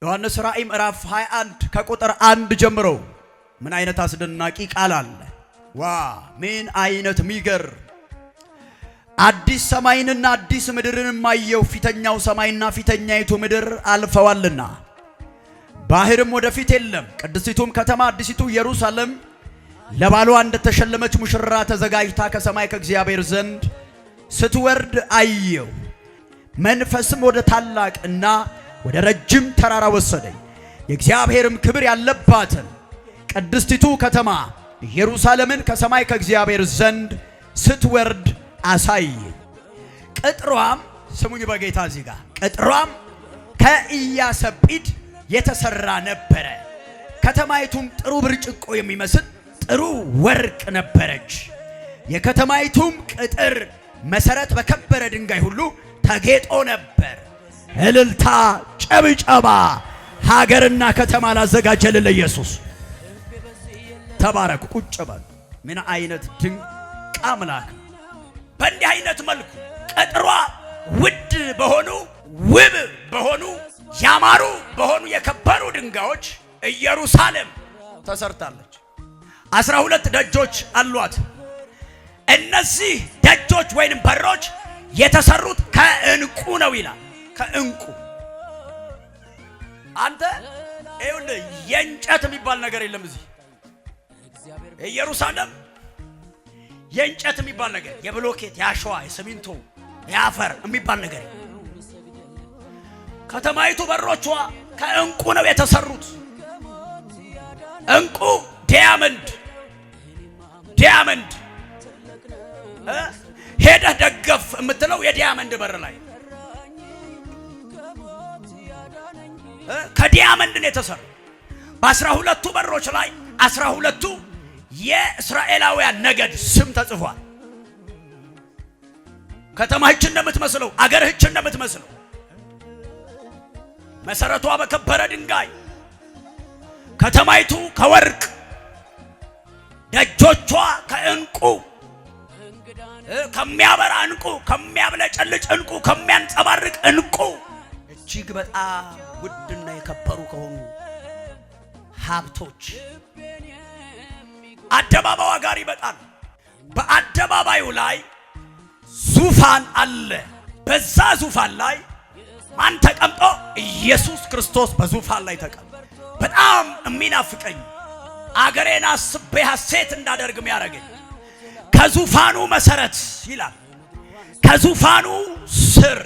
ዮሐንስ ራእይ ምዕራፍ 21 ከቁጥር 1 ጀምሮ ምን አይነት አስደናቂ ቃል አለ! ዋ ምን አይነት ሚገር! አዲስ ሰማይንና አዲስ ምድርን ማየው፣ ፊተኛው ሰማይና ፊተኛይቱ ምድር አልፈዋልና ባህርም ወደፊት የለም። ቅድስቲቱም ከተማ አዲሲቱ ኢየሩሳሌም ለባሏ እንደተሸለመች ሙሽራ ተዘጋጅታ ከሰማይ ከእግዚአብሔር ዘንድ ስትወርድ አየው። መንፈስም ወደ ታላቅና ወደ ረጅም ተራራ ወሰደኝ። የእግዚአብሔርም ክብር ያለባትን ቅድስቲቱ ከተማ ኢየሩሳሌምን ከሰማይ ከእግዚአብሔር ዘንድ ስትወርድ አሳየኝ። ቅጥሯም ስሙኝ በጌታ እዚህ ጋር ቅጥሯም ከኢያሰጲድ የተሰራ ነበረ። ከተማይቱም ጥሩ ብርጭቆ የሚመስል ጥሩ ወርቅ ነበረች። የከተማይቱም ቅጥር መሰረት በከበረ ድንጋይ ሁሉ ተጌጦ ነበር። እልልታ ጨብጨባ ሀገርና ከተማ ላዘጋጀልን ለኢየሱስ ተባረኩ። ቁጭ በሉ። ምን አይነት ድንቅ አምላክ! በእንዲህ አይነት መልኩ ቅጥሯ ውድ በሆኑ ውብ በሆኑ ያማሩ በሆኑ የከበሩ ድንጋዮች ኢየሩሳሌም ተሰርታለች። 12 ደጆች አሏት። እነዚህ ደጆች ወይንም በሮች የተሰሩት ከዕንቁ ነው ይላል። ከዕንቁ አንተ ይኸውልህ የእንጨት የሚባል ነገር የለም እዚህ ኢየሩሳሌም። የእንጨት የሚባል ነገር፣ የብሎኬት፣ የአሸዋ፣ የሲሚንቶ፣ የአፈር የሚባል ነገር። ከተማይቱ በሮቿ ከዕንቁ ነው የተሰሩት። ዕንቁ ዲያመንድ ሄደህ ደገፍ የምትለው የዲያመንድ በር ላይ ከዲያመንድ ነው የተሰሩ። በ12ቱ በሮች ላይ 12ቱ የእስራኤላውያን ነገድ ስም ተጽፏል። ከተማችን እንደምትመስለው አገርህችን እንደምትመስለው መሰረቷ በከበረ ድንጋይ፣ ከተማይቱ ከወርቅ፣ ደጆቿ ከዕንቁ፣ ከሚያበራ ዕንቁ፣ ከሚያብለጨልጭ ዕንቁ፣ ከሚያንጸባርቅ ዕንቁ፣ እጅግ በጣም ውድና የከበሩ ከሆኑ ሀብቶች አደባባዩ ጋር ይመጣል። በአደባባዩ ላይ ዙፋን አለ። በዛ ዙፋን ላይ ማን ተቀምጦ? ኢየሱስ ክርስቶስ በዙፋን ላይ ተቀምጦ። በጣም የሚናፍቀኝ አገሬን አስቤ ሐሴት እንዳደርግም ያደረገኝ ከዙፋኑ መሰረት ይላል፣ ከዙፋኑ ስር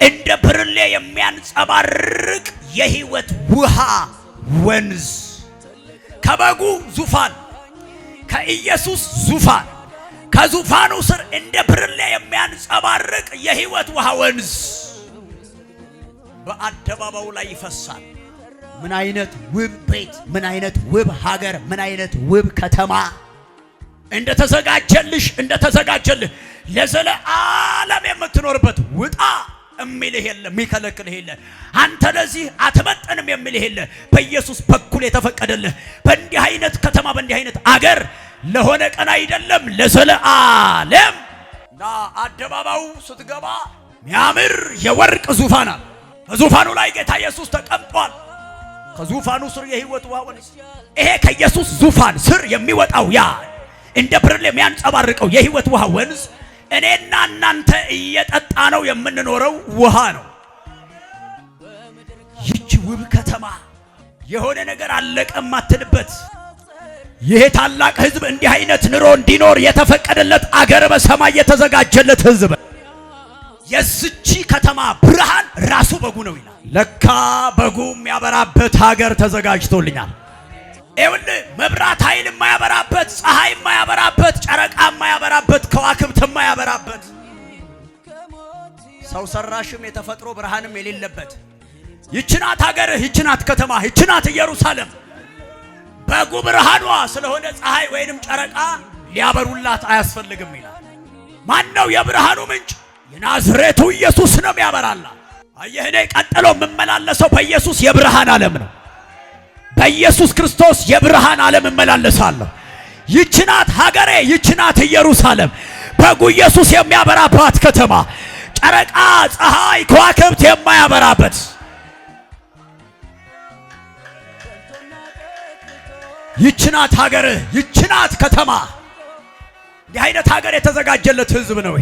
እንደ ብርሌ የሚያንጸባርቅ የሕይወት ውሃ ወንዝ ከበጉ ዙፋን ከኢየሱስ ዙፋን ከዙፋኑ ስር እንደ ብርሌ የሚያንጸባርቅ የሕይወት ውሃ ወንዝ በአደባባዩ ላይ ይፈሳል። ምን አይነት ውብ ቤት! ምን አይነት ውብ ሀገር! ምን አይነት ውብ ከተማ! እንደተዘጋጀልህ ለዘለዓለም የምትኖርበት ውጣ የሚልህ የለም፣ የሚከለክልህ የለም። አንተ ለዚህ አትመጥንም የሚልህ የለም። በኢየሱስ በኩል የተፈቀደልህ በእንዲህ አይነት ከተማ በእንዲህ አይነት አገር ለሆነ ቀን አይደለም፣ ለዘለዓለም። እና አደባባዩ ስትገባ የሚያምር የወርቅ ዙፋን አለ። በዙፋኑ ላይ ጌታ ኢየሱስ ተቀምጧል። ከዙፋኑ ስር የሕይወት ውሃ ወንዝ። ይሄ ከኢየሱስ ዙፋን ስር የሚወጣው ያ እንደ ብርሌ የሚያንጸባርቀው የሕይወት ውሃ ወንዝ እኔና እናንተ እየጠጣ ነው የምንኖረው ውሃ ነው። ይህች ውብ ከተማ የሆነ ነገር አለቀ ማትልበት፣ ይሄ ታላቅ ሕዝብ እንዲህ አይነት ኑሮ እንዲኖር የተፈቀደለት አገር በሰማይ የተዘጋጀለት ሕዝብ። የዚች ከተማ ብርሃን ራሱ በጉ ነው ይላል። ለካ በጉ የሚያበራበት ሀገር ተዘጋጅቶልኛል። ይኸውልህ መብራት ኃይል የማያበራበት፣ ፀሐይ የማያበራበት፣ ጨረቃ የማያበራበት፣ ከዋክብት የማያበራበት፣ ሰው ሰራሽም የተፈጥሮ ብርሃንም የሌለበት ይችናት ሀገርህ፣ ይችናት ከተማ፣ ይችናት ኢየሩሳሌም። በጉ ብርሃኗ ስለሆነ ፀሐይ ወይንም ጨረቃ ሊያበሩላት አያስፈልግም ይላል። ማን ነው የብርሃኑ ምንጭ? የናዝሬቱ ኢየሱስ ነው የሚያበራላት። አየህ፣ እኔ ቀጥሎ የምመላለሰው በኢየሱስ የብርሃን ዓለም ነው። በኢየሱስ ክርስቶስ የብርሃን ዓለም እመላለሳለሁ። ይችናት ሀገሬ፣ ይችናት ኢየሩሳሌም፣ በጉ ኢየሱስ የሚያበራባት ከተማ፣ ጨረቃ፣ ፀሐይ፣ ከዋክብት የማያበራበት ይችናት ሀገር፣ ይችናት ከተማ። እንዲህ አይነት ሀገር የተዘጋጀለት ህዝብ ነው።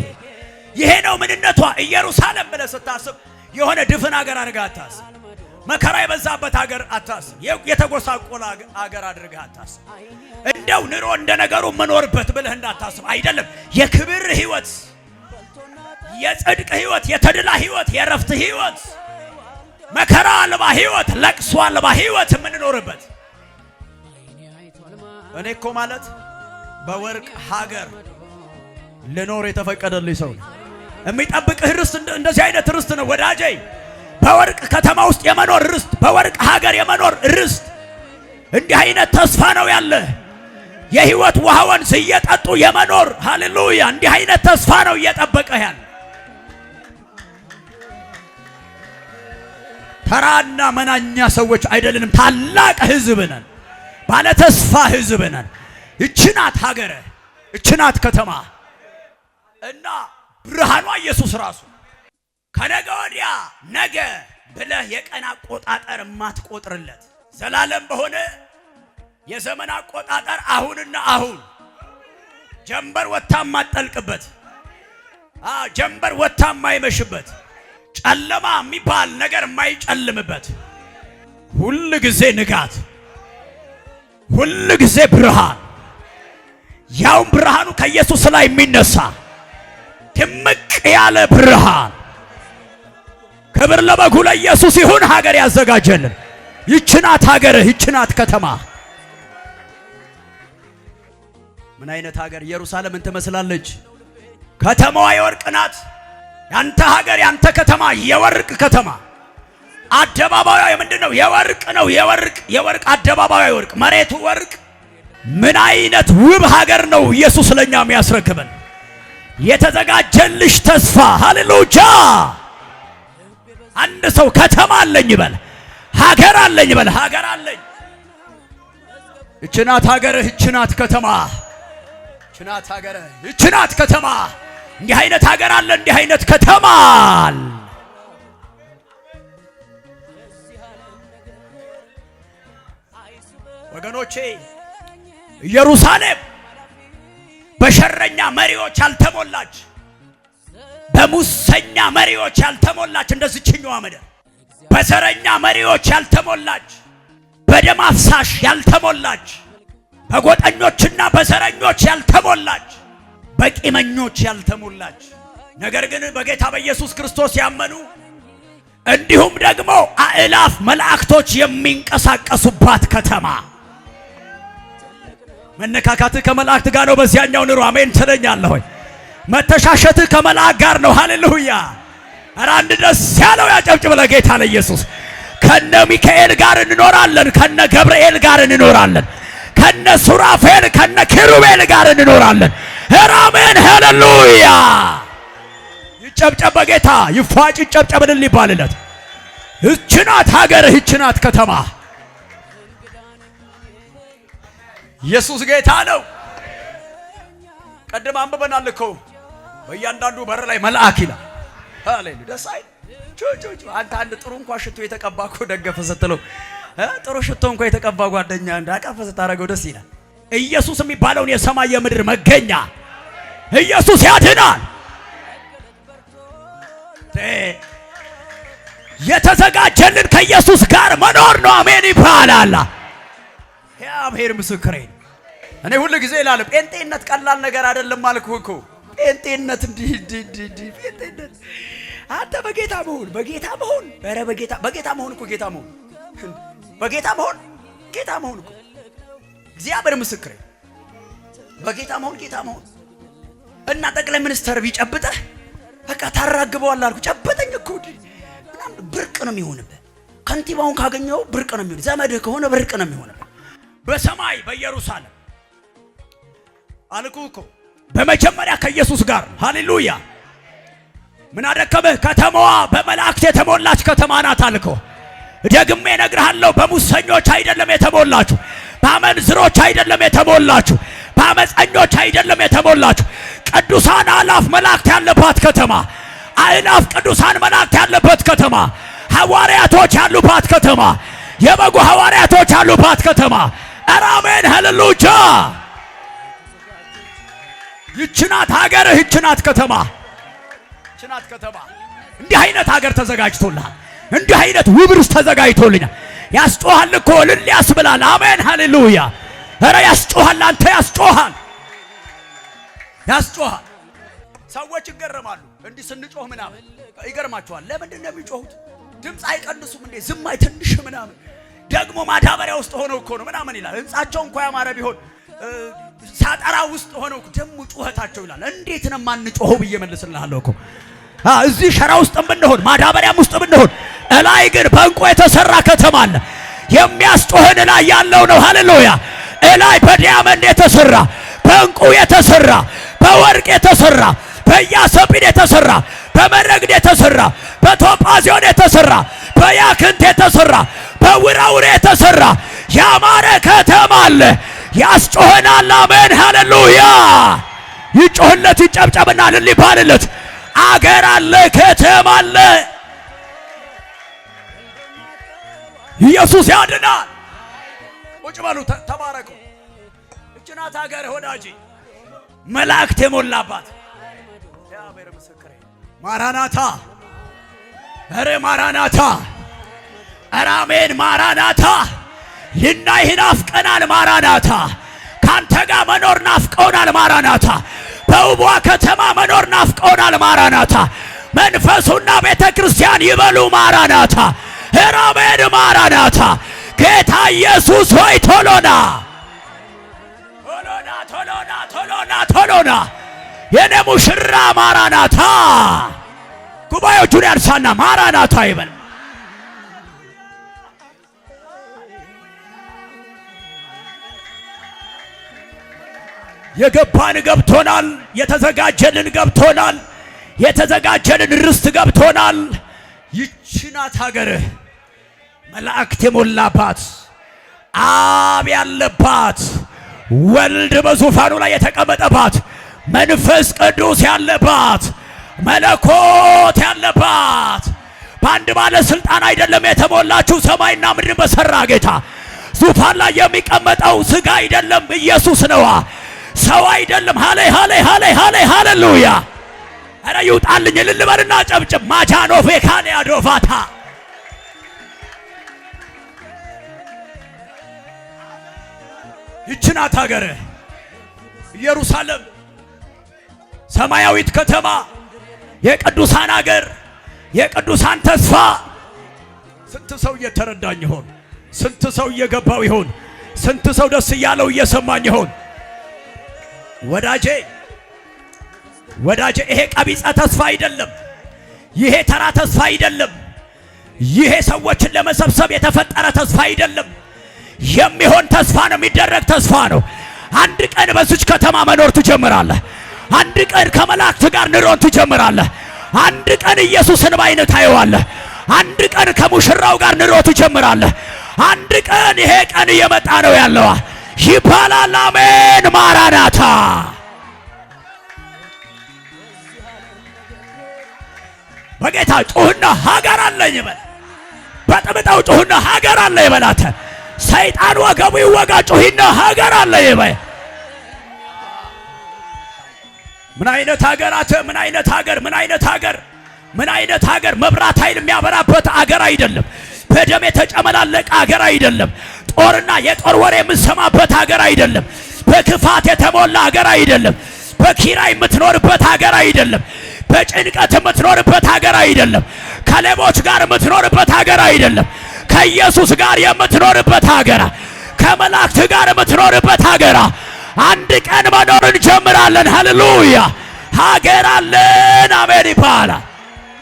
ይሄ ነው ምንነቷ። ኢየሩሳሌም ብለህ ስታስብ የሆነ ድፍን ሀገር አድርገህ አታስብ። መከራ የበዛበት ሀገር አታስብ። የተጎሳቆለ ሀገር አድርገህ አታስብ። እንደው ኑሮ እንደ ነገሩ መኖርበት ብለህ እንዳታስብ አይደለም። የክብር ህይወት፣ የጽድቅ ህይወት፣ የተድላ ህይወት፣ የረፍት ህይወት፣ መከራ አልባ ህይወት፣ ለቅሶ አልባ ህይወት የምንኖርበት። እኔ እኮ ማለት በወርቅ ሀገር ልኖር የተፈቀደልኝ ሰው የሚጠብቅህ ርስት እንደዚህ አይነት ርስት ነው ወዳጄ። በወርቅ ከተማ ውስጥ የመኖር ርስት፣ በወርቅ ሀገር የመኖር ርስት፣ እንዲህ አይነት ተስፋ ነው ያለ። የህይወት ውሃ ወንዝ እየጠጡ የመኖር ሃሌሉያ፣ እንዲህ አይነት ተስፋ ነው እየጠበቀህ ያለ። ተራና መናኛ ሰዎች አይደለንም። ታላቅ ህዝብ ነን። ባለ ተስፋ ህዝብ ነን። እችናት ሀገር፣ እችናት ከተማ እና ብርሃኗ ኢየሱስ ራሱ ከነገ ወዲያ ነገ ብለህ የቀን አቆጣጠር ማትቆጥርለት ዘላለም በሆነ የዘመን አቆጣጠር አሁንና አሁን ጀንበር ወታ ማጠልቅበት፣ ጀንበር ወታ ማይመሽበት፣ ጨለማ የሚባል ነገር ማይጨልምበት፣ ሁሉ ጊዜ ንጋት፣ ሁሉ ጊዜ ብርሃን፣ ያውም ብርሃኑ ከኢየሱስ ላይ የሚነሳ ድምቅ ያለ ብርሃን። ክብር ለበጉ ለኢየሱስ ይሁን። ሀገር ያዘጋጀልን ይችናት ሀገር፣ ይችናት ከተማ። ምን አይነት ሀገር! ኢየሩሳሌምን ትመስላለች። ከተማዋ የወርቅ ናት። ያንተ ሀገር፣ ያንተ ከተማ የወርቅ ከተማ። አደባባዩ ምንድነው? የወርቅ ነው። የወርቅ አደባባዩ የወርቅ፣ መሬቱ ወርቅ። ምን አይነት ውብ ሀገር ነው ኢየሱስ ለኛ የሚያስረክበን። የተዘጋጀልሽ ተስፋ። ሃሌሉያ! አንድ ሰው ከተማ አለኝ ይበል፣ ሀገር አለኝ ይበል። ሀገር አለኝ። እችናት ሀገር፣ እችናት ከተማ፣ እችናት ሀገር፣ እችናት ከተማ። እንዲህ አይነት ሀገር አለ፣ እንዲህ አይነት ከተማ አለ። ወገኖቼ ኢየሩሳሌም በሸረኛ መሪዎች ያልተሞላች፣ በሙሰኛ መሪዎች ያልተሞላች፣ እንደዚህኛዋ ምድር በዘረኛ መሪዎች ያልተሞላች፣ በደም አፍሳሽ ያልተሞላች፣ በጎጠኞችና በዘረኞች ያልተሞላች፣ በቂመኞች ያልተሞላች፣ ነገር ግን በጌታ በኢየሱስ ክርስቶስ ያመኑ እንዲሁም ደግሞ አእላፍ መላእክቶች የሚንቀሳቀሱባት ከተማ። መነካካትህ ከመላእክት ጋር ነው። በዚያኛው ኑሮ አሜን ትለኛለህ ሆይ። መተሻሸትህ ከመላእክት ጋር ነው። ሃሌሉያ! ኧረ አንድ ደስ ያለው ያጨብጭብ ለጌታ ለኢየሱስ። ከነ ሚካኤል ጋር እንኖራለን፣ ከነ ገብርኤል ጋር እንኖራለን፣ ከነ ሱራፌል ከነ ኪሩቤል ጋር እንኖራለን። ኧረ አሜን ሃሌሉያ! ይጨብጨብ በጌታ ይፏጭ፣ ይጨብጨብልን ይባልለት። እችናት ሀገር፣ እችናት ከተማ። ኢየሱስ ጌታ ነው። ቀደም አንብበናል እኮ በእያንዳንዱ በር ላይ መልአክ ይላል። ሃሌሉያ! ደስ አይል? ቹቹ አንተ አንድ ጥሩ እንኳን ሽቶ የተቀባ እኮ ደገፈ ስትለው፣ ጥሩ ሽቶ እንኳን የተቀባ ጓደኛ እንዳቀፈ ስታረገው ደስ ይላል። ኢየሱስ የሚባለውን የሰማይ የምድር መገኛ ኢየሱስ ያድናል። የተዘጋጀልን ከኢየሱስ ጋር መኖር ነው። አሜን ይባላል። እግዚአብሔር ምስክሬ። እኔ ሁሉ ጊዜ እላለሁ ጴንጤነት ቀላል ነገር አይደለም አልኩህ እኮ። ጴንጤነት እንዲህ ጴንጤነት አንተ በጌታ መሆን ኧረ በጌታ መሆን እኮ ጌታ መሆን በጌታ መሆን ጌታ መሆን እኮ እግዚአብሔር ምስክሬ። በጌታ መሆን ጌታ መሆን እና ጠቅላይ ሚኒስተር ቢጨብጠህ በቃ ታራግበዋለህ አልኩ። ጨበጠኝ እኮ ምናምን ብርቅ ነው የሚሆንብህ። ከንቲባውን ካገኘው ብርቅ ነው የሚሆን። ዘመድህ ከሆነ ብርቅ ነው የሚሆንብህ። በሰማይ በኢየሩሳሌም አልኩህ እኮ በመጀመሪያ ከኢየሱስ ጋር ሃሌሉያ። ምን አደከመህ? ከተማዋ በመላእክት የተሞላች ከተማ ናት አልኩህ። ደግሜ እነግርሃለሁ፣ በሙሰኞች አይደለም የተሞላችሁ፣ በአመንዝሮች አይደለም የተሞላችሁ፣ በአመፀኞች አይደለም የተሞላችሁ። ቅዱሳን አእላፍ መላእክት ያለባት ከተማ፣ አእላፍ ቅዱሳን መላእክት ያለበት ከተማ፣ ሐዋርያቶች ያሉባት ከተማ፣ የበጉ ሐዋርያቶች ያሉባት ከተማ፣ አሜን ሃሌሉያ። ይችናት ሀገር፣ ይችናት ከተማ፣ ይችናት ከተማ። እንዲህ አይነት ሀገር ተዘጋጅቶልሃል። እንዲህ አይነት ውብርስ ተዘጋጅቶልኛል። ያስጮሃል እኮ እልል ያስብላል። አሜን ሃሌሉያ። ኧረ ያስጮሃል፣ አንተ ያስጮሃል፣ ያስጮሃል። ሰዎች ይገረማሉ እንዲህ ስንጮህ ምናምን ይገርማቸዋል። ለምንድን ነው የሚጮሁት? ድምፅ አይቀንሱም እንዴ? ዝም አይ ትንሽ ምናምን ደግሞ ማዳበሪያ ውስጥ ሆነው እኮ ነው ምናምን ይላል። ህንጻቸው እንኳን ያማረ ቢሆን ሳጠራ ውስጥ ሆነው ደግሞ ጩኸታቸው ይላል። እንዴት ነው ማንጮኸው ብዬ መልስልሃለሁ እኮ እዚህ ሸራ ውስጥ ብንሆን ማዳበሪያም ውስጥ ብንሆን እላይ ግን በእንቁ የተሰራ ከተማ አለ። የሚያስጮህን እላይ ያለው ነው። ሃሌሉያ። እላይ በዲያመንድ የተሰራ በእንቁ የተሰራ በወርቅ የተሰራ በያሰጲድ የተሰራ በመረግድ የተሰራ በቶጳዚዮን የተሰራ በያክንት የተሰራ በውራውሬ የተሰራ ያማረ ከተማ አለ። ያስጮህናል። አሜን ሃሌሉያ። ይጮህለት ይጨብጨብና እልል ይባልለት። አገር አለ፣ ከተማ አለ። ኢየሱስ ያድናል። ቁጭ በሉ ተባረኩ። እችናት ሀገር ወዳጄ መላእክት የሞላባት እግዚአብሔር ምስክሬ። ማራናታ፣ ኧረ ማራናታ፣ ኧረ አሜን ማራናታ። ልናይህ ናፍቀናል ማራናታ። ካንተ ጋር መኖር ናፍቀውናል ማራናታ። በውቧ ከተማ መኖር ናፍቀውናል ማራናታ። መንፈሱና ቤተ ክርስቲያን ይበሉ ማራናታ። ኧረ አሜን ማራናታ። ጌታ ኢየሱስ ሆይ ቶሎና ቶሎና ቶሎና ቶሎና ቶሎና የኔ ሙሽራ ማራናታ። ጉባኤዎቹን ያንሳና ማራናታ ይበል። የገባን ገብቶናል። የተዘጋጀልን ገብቶናል። የተዘጋጀልን ርስት ገብቶናል። ይችናት ሀገር መላእክት የሞላባት አብ ያለባት ወልድ በዙፋኑ ላይ የተቀመጠባት መንፈስ ቅዱስ ያለባት መለኮት ያለባት በአንድ ባለስልጣን አይደለም የተሞላችው። ሰማይና ምድር በሰራ ጌታ ዙፋን ላይ የሚቀመጠው ስጋ አይደለም ኢየሱስ ነዋ፣ ሰው አይደለም። ሃሌ ሃሌ ሃሌ ሃሌ ሃሌሉያ። አረ ይውጣልኝ እልል በልና ጨብጭብ። ማቻኖ ፌካኔ አዶፋታ ይችናት ሀገር ኢየሩሳሌም ሰማያዊት ከተማ፣ የቅዱሳን ሀገር፣ የቅዱሳን ተስፋ። ስንት ሰው እየተረዳኝ ይሆን? ስንት ሰው እየገባው ይሆን? ስንት ሰው ደስ እያለው እየሰማኝ ይሆን? ወዳጄ ወዳጄ ይሄ ቀቢጸ ተስፋ አይደለም። ይሄ ተራ ተስፋ አይደለም። ይሄ ሰዎችን ለመሰብሰብ የተፈጠረ ተስፋ አይደለም። የሚሆን ተስፋ ነው። የሚደረግ ተስፋ ነው። አንድ ቀን በዚች ከተማ መኖር ትጀምራለህ። አንድ ቀን ከመላእክት ጋር ኑሮን ትጀምራለህ። አንድ ቀን ኢየሱስን በዓይንህ ታየዋለህ። አንድ ቀን ከሙሽራው ጋር ኑሮ ትጀምራለህ። አንድ ቀን ይሄ ቀን እየመጣ ነው ያለው ይባላል። አሜን ማራናታ። በጌታ ጩህና ሀገር አለኝ በል። በጥብጣው ጩህና ሀገር አለኝ በላተ። ሰይጣን ወገቡ ይወጋ። ጩህና ሀገር አለኝ በል። ምን አይነት ሀገራት! ምን አይነት ሀገር! ምን አይነት ሀገር! ምን አይነት ሀገር! መብራት ኃይል የሚያበራበት ሀገር አይደለም። በደም የተጨመላለቀ ሀገር አይደለም። ጦርና የጦር ወሬ የምንሰማበት ሀገር አይደለም። በክፋት የተሞላ ሀገር አይደለም። በኪራይ የምትኖርበት ሀገር አይደለም። በጭንቀት የምትኖርበት ሀገር አይደለም። ከሌቦች ጋር የምትኖርበት ሀገር አይደለም። ከኢየሱስ ጋር የምትኖርበት ሀገር፣ ከመላእክት ጋር የምትኖርበት ሀገር። አንድ ቀን መኖር እንጀምራለን። ሃሌሉያ! ሀገር አለን። አሜን ይባላል።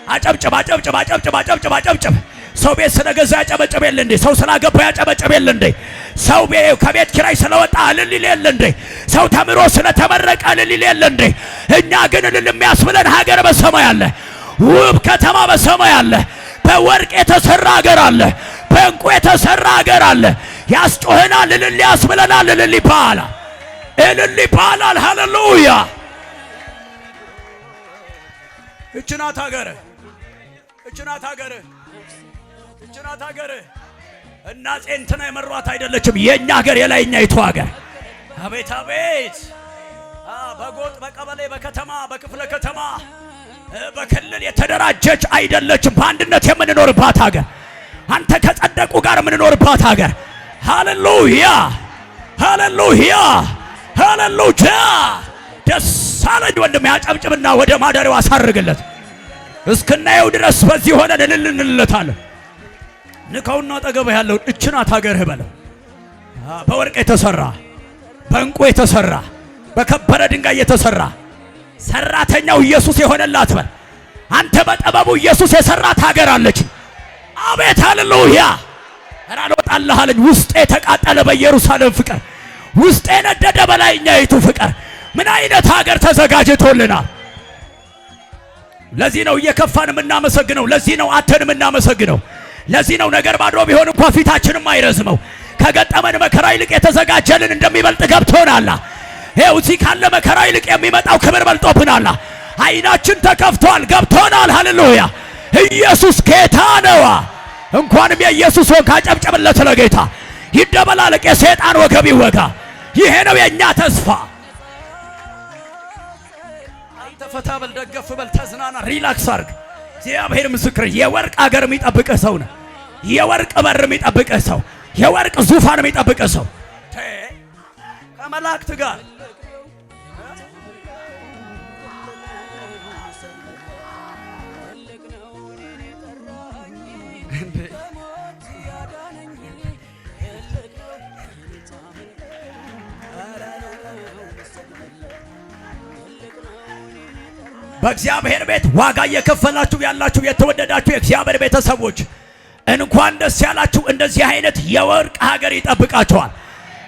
አጨብጭብ አጨብጭብ አጨብጭብ አጨብጭብ አጨብጭብ። ሰው ቤት ስለገዛ ያጨበጨበ የለ እንዴ? ሰው ስላገባ ያጨበጨበ የለ እንዴ? ሰው ከቤት ኪራይ ስለወጣ እልል ይል የለ እንዴ? ሰው ተምሮ ስለተመረቀ እልል ይል የለ እንዴ? እኛ ግን እልል የሚያስብለን ሀገር በሰማይ አለ። ውብ ከተማ በሰማይ አለ። በወርቅ የተሰራ ሀገር አለ። በእንቁ የተሰራ ሀገር አለ። ያስጮህናል፣ እልል ያስብለናል። እልል ይባላል፣ እልል ይባላል። ሃሌሉያ! እችናት ሀገር፣ እችናት ሀገር፣ እችናት ሀገር። እና ጼንትና የመሯት አይደለችም። የኛ ሀገር የላይኛይቱ ሀገር አቤት አቤት በጎጥ በቀበሌ በከተማ በክፍለ ከተማ በክልል የተደራጀች አይደለችም። በአንድነት የምንኖርባት ሀገር አንተ ከጸደቁ ጋር የምንኖርባት ሀገር ሃሌሉያ ሃሌሉያ ሃሌሉያ። ደስ አለኝ ወንድም ያጨብጭብና ወደ ማደሪያው አሳርግለት። እስክናየው ድረስ በዚህ ሆነን እልል እንልለታለን። ንካውና አጠገብህ ያለው እች ናት ሀገርህ በለው። በወርቅ የተሰራ በእንቁ የተሰራ በከበረ ድንጋይ የተሰራ ሰራተኛው ኢየሱስ የሆነላት በል። አንተ በጥበቡ ኢየሱስ የሰራት ሀገር አለች። አቤት ሃሌሉያ። ኧረ አልወጣልህ አለኝ። ውስጤ የተቃጠለ በኢየሩሳሌም ፍቅር፣ ውስጤ ነደደ በላይኛይቱ ፍቅር። ምን አይነት ሀገር ተዘጋጅቶልናል! ለዚህ ነው እየከፋን የምናመሰግነው። ለዚህ ነው አተን የምናመሰግነው። ለዚህ ነው ነገር ባዶ ቢሆን እንኳን ፊታችንም አይረዝመው። ከገጠመን መከራ ይልቅ የተዘጋጀልን እንደሚበልጥ ገብቶናል። ይኸው እዚህ ካለ መከራ ይልቅ የሚመጣው ክብር በልጦብናል። አይናችን ተከፍቷል፣ ገብቶናል። ሃሌሉያ ኢየሱስ ጌታ ነው። እንኳንም የኢየሱስ ወግ አጨብጨብለት ለጌታ። ይደበላለቅ የሰይጣን ወገብ ይወጋ። ይሄ ነው የኛ ተስፋ። አንተ ፈታ በል ደገፍ በል ተዝናና ሪላክስ አርግ። እግዚአብሔር ምስክር የወርቅ ሀገር የሚጠብቅህ ሰው ነው። የወርቅ በር የሚጠብቅህ ሰው፣ የወርቅ ዙፋን የሚጠብቅህ ሰው ከመላእክት ጋር በእግዚአብሔር ቤት ዋጋ እየከፈላችሁ ያላችሁ የተወደዳችሁ የእግዚአብሔር ቤተሰቦች እንኳን ደስ ያላችሁ። እንደዚህ አይነት የወርቅ ሀገር ይጠብቃችኋል።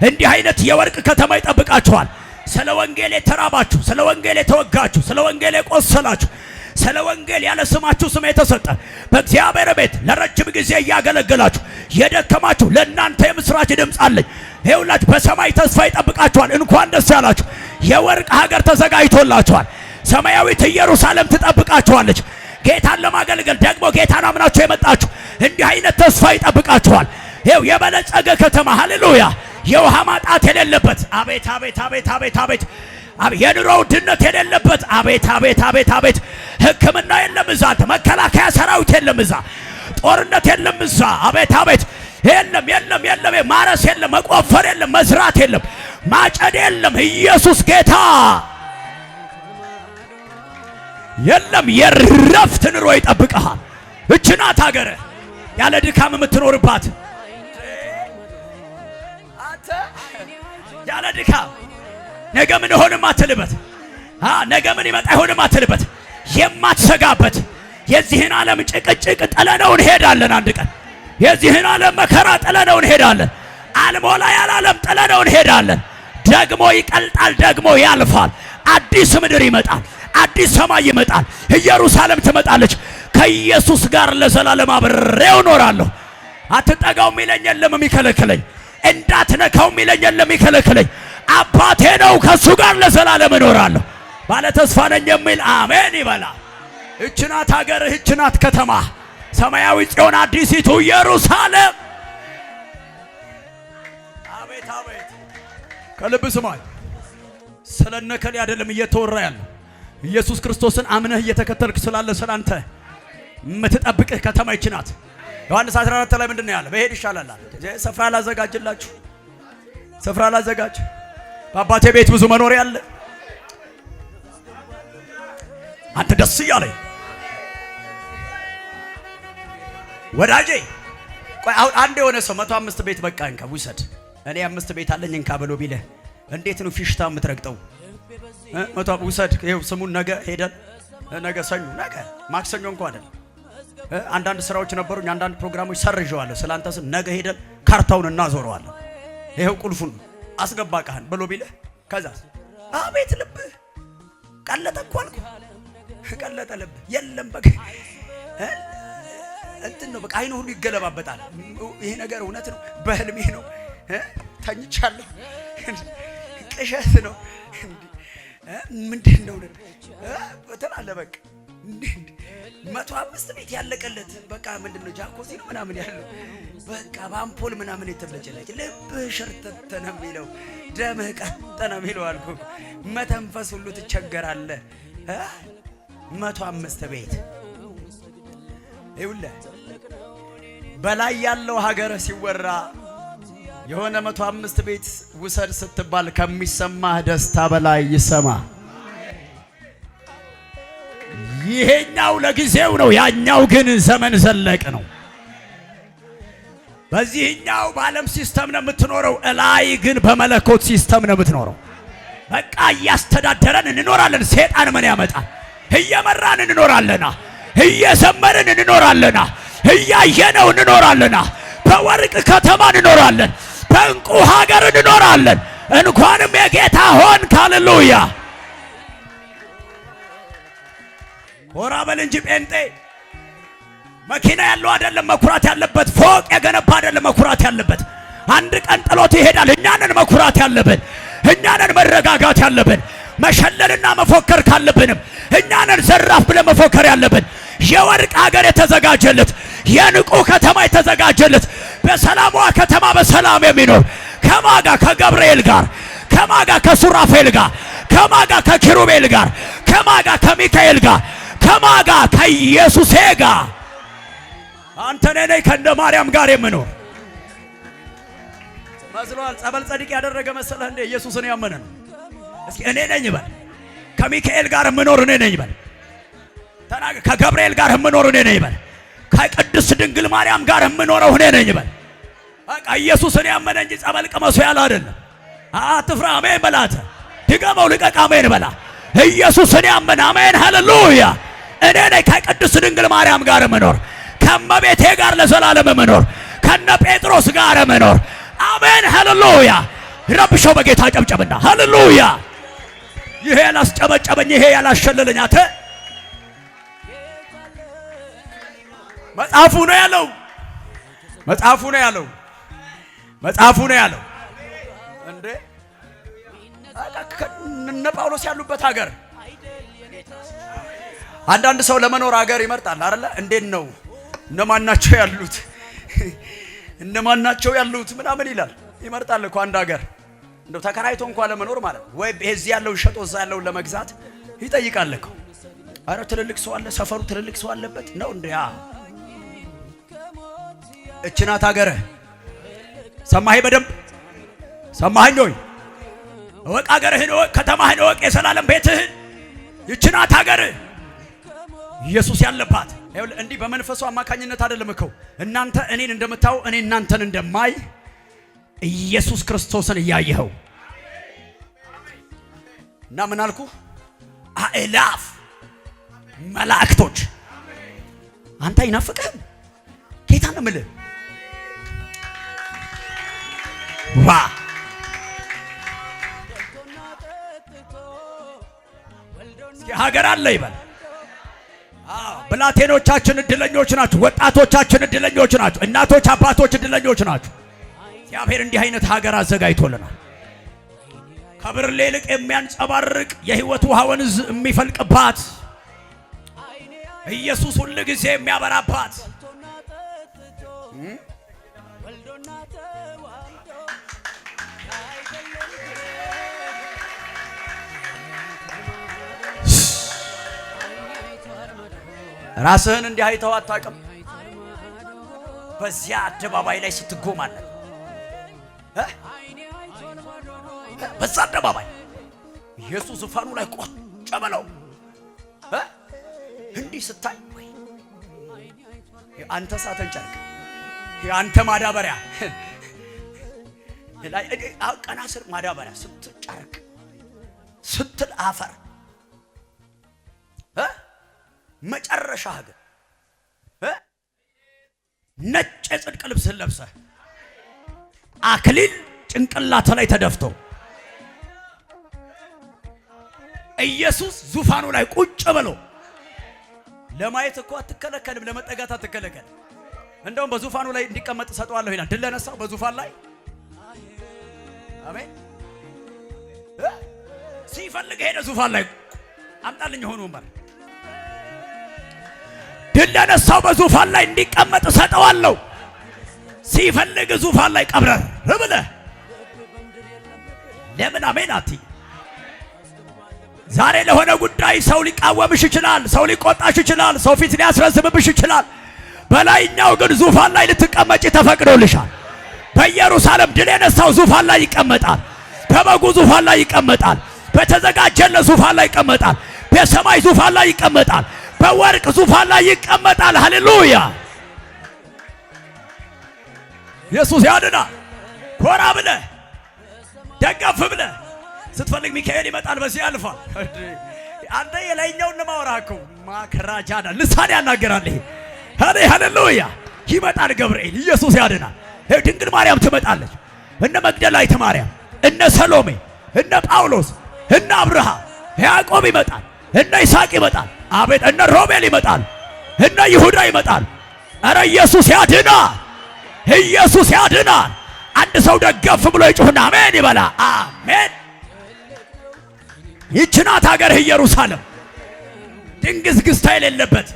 እንዲህ አይነት የወርቅ ከተማ ይጠብቃችኋል። ስለ ወንጌል የተራባችሁ፣ ስለ ወንጌል የተወጋችሁ፣ ስለ ወንጌል የቆሰላችሁ፣ ስለ ወንጌል ያለ ስማችሁ ስም የተሰጠ በእግዚአብሔር ቤት ለረጅም ጊዜ እያገለገላችሁ የደከማችሁ ለእናንተ የምስራች ድምፅ አለኝ። ይኸውላችሁ በሰማይ ተስፋ ይጠብቃችኋል። እንኳን ደስ ያላችሁ። የወርቅ ሀገር ተዘጋጅቶላችኋል። ሰማያዊት ኢየሩሳሌም ትጠብቃችኋለች። ጌታን ለማገልገል ደግሞ ጌታን አምናችሁ የመጣችሁ እንዲህ አይነት ተስፋ ይጠብቃችኋል። ይኸው የበለጸገ ከተማ ሃሌሉያ፣ የውሃ ማጣት የሌለበት አቤት አቤት አቤት አቤት አቤት፣ የኑሮ ውድነት የሌለበት አቤት አቤት አቤት አቤት፣ ሕክምና የለም እዛ፣ መከላከያ ሰራዊት የለም እዛ፣ ጦርነት የለም እዛ፣ አቤት አቤት፣ የለም የለም የለም፣ ማረስ የለም፣ መቆፈር የለም፣ መዝራት የለም፣ ማጨድ የለም። ኢየሱስ ጌታ የለም። የረፍት ኑሮ ይጠብቅሃል። እች ናት ሀገር ያለ ድካም የምትኖርባት። አንተ ያለ ድካም ነገ ምን ሆንም አትልበት፣ ነገ ምን ይመጣ ይሆንም አትልበት፣ የማትሰጋበት የዚህን ዓለም ጭቅጭቅ ጥለነው እንሄዳለን። አንድ ቀን የዚህን ዓለም መከራ ጥለነው እንሄዳለን። አልሞላ ያለ ዓለም ጥለነው እንሄዳለን። ደግሞ ይቀልጣል፣ ደግሞ ያልፋል። አዲስ ምድር ይመጣል፣ አዲስ ሰማይ ይመጣል። ኢየሩሳሌም ትመጣለች። ከኢየሱስ ጋር ለዘላለም አብሬው እኖራለሁ። አትጠጋው የሚለኝ የለም የሚከለክለኝ፣ እንዳትነካው የሚለኝ የለም የሚከለክለኝ። አባቴ ነው፣ ከሱ ጋር ለዘላለም እኖራለሁ። ባለ ተስፋ ነኝ የሚል አሜን ይበላል። እች ናት ሀገር፣ እች ናት ከተማ፣ ሰማያዊ ጽዮን፣ አዲሲቱ ኢየሩሳሌም። አቤት አቤት። ከልብ ስማኝ። ስለነከሌ አይደለም እየተወራ ያለው። ኢየሱስ ክርስቶስን አምነህ እየተከተልክ ስላለ ስላንተ የምትጠብቅህ ከተማ ይች ናት። ዮሐንስ 14 ላይ ምንድን ነው ያለ? በሄድ ይሻላል። ስፍራ ላዘጋጅላችሁ፣ ስፍራ ላዘጋጅ። በአባቴ ቤት ብዙ መኖሪያ አለ። አንተ ደስ እያለኝ ወዳጄ። ቆይ አሁን አንድ የሆነ ሰው 105 ቤት በቃ እንካ ውሰድ፣ እኔ 5 ቤት አለኝ እንካ ብሎ ቢልህ እንዴት ነው ፊሽታ የምትረግጠው? መቶ ውሰድ። ይኸው ስሙን ነገ ሄደን ነገ ሰኞ፣ ነገ ማክሰኞ እንኳን አይደለም። አንዳንድ ስራዎች ነበሩኝ፣ አንዳንድ ፕሮግራሞች ሰርዤዋለሁ። ስላንተ ስም ነገ ሄደን ካርታውን እናዞረዋለን። ይኸው ቁልፉን አስገባ ቃህን ብሎ ቢልህ ከዛስ አቤት ልብህ ቀለጠ እኮ አልኩ። ቀለጠ ልብህ የለም በቃ እንትን ነው በቃ አይኑ ሁሉ ይገለባበጣል። ይሄ ነገር እውነት ነው? በህልሜ ነው? ተኝቻለሁ? ቅዠት ነው? ምንድን ነው? በተላለ በቃ 105 ቤት ያለቀለት በቃ ምንድነው ጃኮዚ ነው ምናምን ያለው በቃ በአምፖል ምናምን የተብለጨለጭ ልብህ ሸርተተ ነው የሚለው ደምህ ቀጥ ነው የሚለው አልኩ። መተንፈስ ሁሉ ትቸገራለህ። 105 ቤት ይውላል በላይ ያለው ሀገር ሲወራ የሆነ 105 ቤት ውሰድ ስትባል ከሚሰማህ ደስታ በላይ ይሰማ። ይሄኛው ለጊዜው ነው፣ ያኛው ግን ዘመን ዘለቅ ነው። በዚህኛው በዓለም ሲስተም ነው የምትኖረው፣ እላይ ግን በመለኮት ሲስተም ነው የምትኖረው። በቃ እያስተዳደረን እንኖራለን። ሰይጣን ምን ያመጣል? እየመራን እንኖራለና፣ እየዘመርን እንኖራለና፣ እያየነው እንኖራለና። በወርቅ ከተማ እንኖራለን፣ በእንቁ ሀገር እንኖራለን። እንኳንም የጌታ ሆንክ። ሃሌሉያ ወራ በል እንጂ ጴንጤ መኪና ያለው አይደለም መኩራት ያለበት፣ ፎቅ የገነባ አይደለም መኩራት ያለበት። አንድ ቀን ጥሎት ይሄዳል። እኛንን መኩራት ያለብን፣ እኛንን መረጋጋት ያለብን። መሸለልና መፎከር ካለብንም እኛንን ዘራፍ ብለን መፎከር ያለብን። የወርቅ ሀገር የተዘጋጀለት፣ የንቁ ከተማ የተዘጋጀለት፣ በሰላሟ ከተማ በሰላም የሚኖር ከማጋ ከገብርኤል ጋር፣ ከማጋ ከሱራፌል ጋር፣ ከማጋ ከኪሩቤል ጋር፣ ከማጋ ከሚካኤል ጋር፣ ከማጋ ከኢየሱስ ጋር። አንተ ነህ ከእንደ ማርያም ጋር የምኖር መስሏል። ጸበል ጸዲቅ ያደረገ መሰለህ እንዴ? ኢየሱስን ያመነ ነው። እስኪ እኔ ነኝ በል። ከሚካኤል ጋር የምኖር እኔ ነኝ በል። ተናገር። ከገብርኤል ጋር የምኖር እኔ ነኝ በል። ከቅድስት ድንግል ማርያም ጋር የምኖረው እኔ ነኝ በል። በቃ ኢየሱስን ያመነ እንጂ ጸበል ቀመሱ ያለ አይደለም። አትፍራ። አሜን በላት። ድገመው። ልቀቅ። አሜን በላ። ኢየሱስን ያመነ አሜን። ሃሌሉያ። እኔ ነኝ ከቅድስት ድንግል ማርያም ጋር የምኖር፣ ከመቤቴ ጋር ለዘላለም የምኖር፣ ከነ ጴጥሮስ ጋር የምኖር። አሜን ሃሌሉያ። ረብሾው በጌታ ጨብጨብና ሃሌሉያ። ይሄ ያላስጨበጨበኝ፣ ይሄ ያላሸለለኝ አተ መጽሐፉ ነው ያለው። መጽሐፉ ነው ያለው። መጽሐፉ ነው ያለው። እንዴ እነ ጳውሎስ ያሉበት ሀገር አንዳንድ ሰው ለመኖር ሀገር ይመርጣል አይደለ? እንዴት ነው እነማን ናቸው ያሉት? እነማን ናቸው ያሉት ምናምን ይላል። ይመርጣል እኮ አንድ ሀገር እንደው ተከራይቶ እንኳን ለመኖር ማለት ወይ እዚህ ያለው ሸጦ እዛ ያለው ለመግዛት ይጠይቃል እኮ። አረ ትልልቅ ሰው አለ፣ ሰፈሩ ትልልቅ ሰው አለበት ነው እንዴ? እችናት ሀገር ሰማኸኝ? በደንብ ሰማኸኝ ወይ? እወቅ ሀገርህን፣ እወቅ ከተማህን፣ እወቅ የሰላለም ቤትህን። ይችናት ሀገር ኢየሱስ ያለባት። እንዲህ በመንፈሱ አማካኝነት አይደለም እኮ እናንተ እኔን እንደምታው እኔ እናንተን እንደማይ ኢየሱስ ክርስቶስን እያየኸው እና ምን አልኩ? አእላፍ መላእክቶች አንተ አይናፍቅህም? ጌታ ነው የምልህ። ዋ ሀገር አለ ይበል። ብላቴኖቻችን እድለኞች ናችሁ። ወጣቶቻችን እድለኞች ናችሁ። እናቶች አባቶች እድለኞች ናችሁ። እግዚአብሔር እንዲህ አይነት ሀገር አዘጋጅቶልናል። ከብርሌ ይልቅ የሚያንጸባርቅ የህይወት ውሃ ወንዝ የሚፈልቅባት፣ ኢየሱስ ሁሉ ጊዜ የሚያበራባት፣ ራስህን እንዲህ አይተው አታውቅም? በዚያ አደባባይ ላይ ስትጎማለህ በዛ አደባባይ ኢየሱስ ዙፋኑ ላይ ቁጭ ብለው እንዲህ ስታይ አንተ ሳተን ጨርቅ፣ አንተ ማዳበሪያ ላይ ቀና ስር ማዳበሪያ ስትጨርቅ ስትል አፈር መጨረሻ ግን ነጭ የጽድቅ ልብስን ለብሰህ አክሊል ጭንቅላት ላይ ተደፍቶ ኢየሱስ ዙፋኑ ላይ ቁጭ ብሎ ለማየት እኮ አትከለከልም፣ ለመጠጋት አትከለከልም። እንደውም በዙፋኑ ላይ እንዲቀመጥ ሰጠዋለሁ ይላል። ድል ለነሳው በዙፋን ላይ አሜን። ሲፈልግ ሄደ ዙፋን ላይ አምጣልኝ ሆኖ ወንበር ድል ለነሳው በዙፋን ላይ እንዲቀመጥ እሰጠዋለሁ። ሲፈልግ ዙፋን ላይ ቀብረር ብለህ ለምን አሜን አቲ? ዛሬ ለሆነ ጉዳይ ሰው ሊቃወምሽ ይችላል፣ ሰው ሊቆጣሽ ይችላል፣ ሰው ፊት ሊያስረዝምብሽ ይችላል። በላይኛው ግን ዙፋን ላይ ልትቀመጪ ተፈቅዶልሻል። በኢየሩሳሌም ድል የነሳው ዙፋን ላይ ይቀመጣል። በበጉ ዙፋን ላይ ይቀመጣል። በተዘጋጀለት ዙፋን ላይ ይቀመጣል። በሰማይ ዙፋን ላይ ይቀመጣል። በወርቅ ዙፋን ላይ ይቀመጣል። ሃሌሉያ! ኢየሱስ ያድናል። ኮራ ብለህ ደገፍ ብለህ ስትፈልግ ሚካኤል ይመጣል፣ በዚህ ያልፋል። አንተ የላይኛውን ማወራከው ማከራጃዳ ልሳን ያናገራል። ሃሌሉያ! ይመጣል ገብርኤል። ኢየሱስ ያድናል። ድንግል ማርያም ትመጣለች። እነ መግደላዊት ማርያም፣ እነ ሰሎሜ፣ እነ ጳውሎስ፣ እነ አብርሃም፣ ያዕቆብ ይመጣል። እነ ይስሐቅ ይመጣል። አቤት! እነ ሮቤል ይመጣል። እነ ይሁዳ ይመጣል። አረ ኢየሱስ ያድናል። ኢየሱስ ያድናል። አንድ ሰው ደገፍ ብሎ ይጮህና አሜን ይበላ። አሜን። ይህች ናት ሀገርህ ኢየሩሳሌም፣ ድንግዝግዝታ የሌለበት።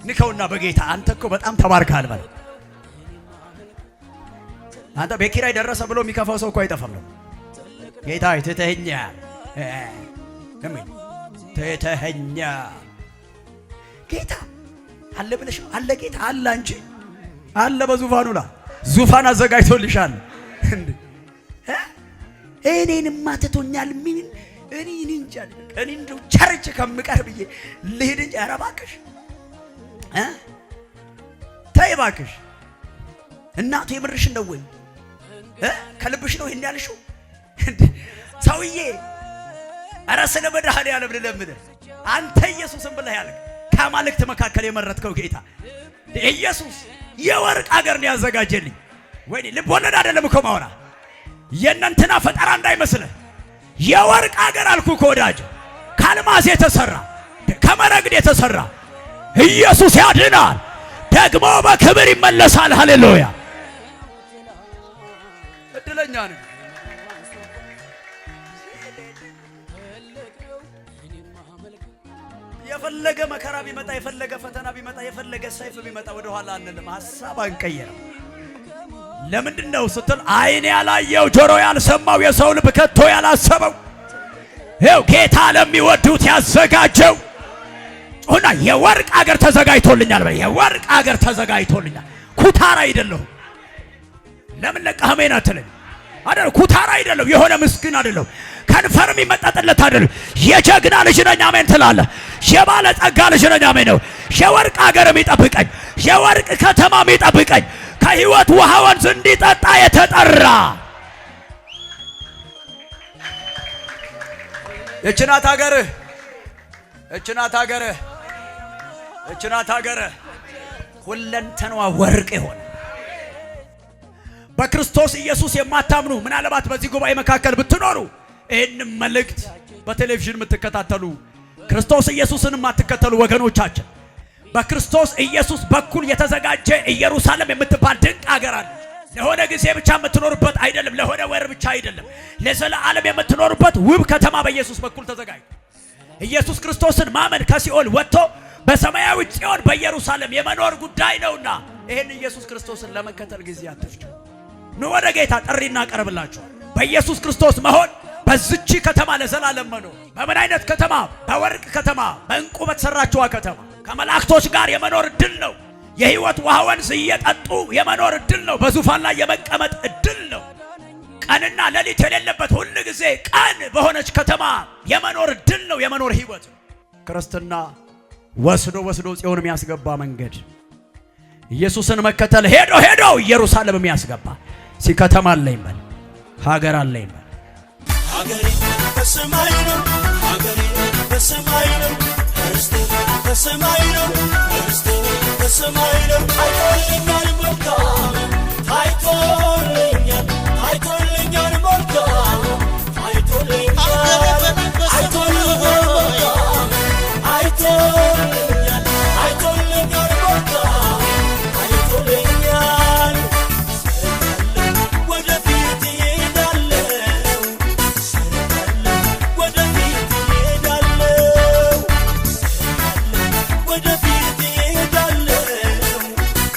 ንከውና በጌታ አንተ እኮ በጣም ተባርከሃል በለው። አንተ በኪራይ ደረሰ ብሎ የሚከፋው ሰው እኮ አይጠፋም ነው። ጌታ ትተኸኛል፣ ትተኸኛል። ጌታ አለ ብለሽ አለ። ጌታ አለ እንጂ አለ። በዙፋኑ ላይ ዙፋን አዘጋጅቶልሻል። እኔንማ ትቶኛል። ምን እኔ እንጃ። እኔ እንደው ቸርች ከምቀር ብዬ ልሄድ እንጂ። ኧረ እባክሽ ተይ እባክሽ። እናቱ የምርሽ ነው ወይ ከልብሽ ነው ይሄን ያልሽው? ሰውዬ ኧረ ስለ መድኃኒዓለም ልለምንህ አንተ ኢየሱስን ብለህ ያልክ ከአማልክት መካከል የመረጥከው ጌታ ኢየሱስ የወርቅ አገር ነው ያዘጋጀልኝ። ወይኔ ልብ ወለድ አይደለም እኮ ማውራ የእናንተና ፈጠራ እንዳይመስልህ። የወርቅ አገር አልኩ እኮ ወዳጅ፣ ከአልማዝ የተሰራ ከመረግድ የተሰራ ኢየሱስ ያድናል። ደግሞ በክብር ይመለሳል። ሃሌሉያ! እድለኛ ነኝ። የፈለገ መከራ ቢመጣ፣ የፈለገ ፈተና ቢመጣ፣ የፈለገ ሰይፍ ቢመጣ ወደ ኋላ አንልም። ሐሳብ አንቀየርም። ለምንድን ነው ስትል ዓይን ያላየው ጆሮ ያልሰማው የሰው ልብ ከቶ ያላሰበው ይኸው ጌታ ለሚወዱት ያዘጋጀው ሆና የወርቅ አገር ተዘጋጅቶልኛል። የወርቅ አገር ተዘጋጅቶልኛል። ኩታራ አይደለሁም። ለምን ለቀህሜና አትለኝ አይደል? ኩታራ አይደለሁም። የሆነ ምስኪን አይደለሁም። ከንፈርም ይመጣጥለት አይደለም። የጀግና ልጅ ነኝ። አሜን ትላለህ። የባለ ጸጋ ልጅ ነኝ። አሜን ነው። የወርቅ አገርም ይጠብቀኝ፣ የወርቅ ከተማም ይጠብቀኝ፣ ከሕይወት ውሃ ወንዝ እንዲጠጣ የተጠራ እችናት አገርህ፣ እችናት አገርህ፣ እችናት አገርህ ሁለንተናዋ ወርቅ ይሆን። በክርስቶስ ኢየሱስ የማታምኑ ምናልባት በዚህ ጉባኤ መካከል ብትኖሩ ይህንን መልእክት በቴሌቪዥን የምትከታተሉ ክርስቶስ ኢየሱስን የማትከተሉ ወገኖቻችን በክርስቶስ ኢየሱስ በኩል የተዘጋጀ ኢየሩሳሌም የምትባል ድንቅ አገር አለ። ለሆነ ጊዜ ብቻ የምትኖሩበት አይደለም፣ ለሆነ ወር ብቻ አይደለም፣ ለዘላለም የምትኖሩበት ውብ ከተማ በኢየሱስ በኩል ተዘጋጅ። ኢየሱስ ክርስቶስን ማመን ከሲኦል ወጥቶ በሰማያዊ ጽዮን በኢየሩሳሌም የመኖር ጉዳይ ነውና ይሄን ኢየሱስ ክርስቶስን ለመከተል ጊዜ አትፍጁ። ኑ ወደ ጌታ ጥሪ እናቀርብላችሁ። በኢየሱስ ክርስቶስ መሆን በዚች ከተማ ለዘላለም መኖር። በምን አይነት ከተማ? በወርቅ ከተማ፣ በእንቁ በተሰራችዋ ከተማ ከመላእክቶች ጋር የመኖር እድል ነው። የሕይወት ውሃ ወንዝ እየጠጡ የመኖር እድል ነው። በዙፋን ላይ የመቀመጥ እድል ነው። ቀንና ሌሊት የሌለበት ሁሉ ጊዜ ቀን በሆነች ከተማ የመኖር እድል ነው። የመኖር ሕይወት ክርስትና ወስዶ ጽዮን የሚያስገባ መንገድ ኢየሱስን መከተል ሄዶ ኢየሩሳሌም የሚያስገባ ሲከተማ አለኝ በል ሀገር አለኝ በል ሀገሬ በሰማይ ነው፣ ሀገሬ በሰማይ ነው፣ ርስቴ በሰማይ ነው፣ ርስቴ በሰማይ ነው።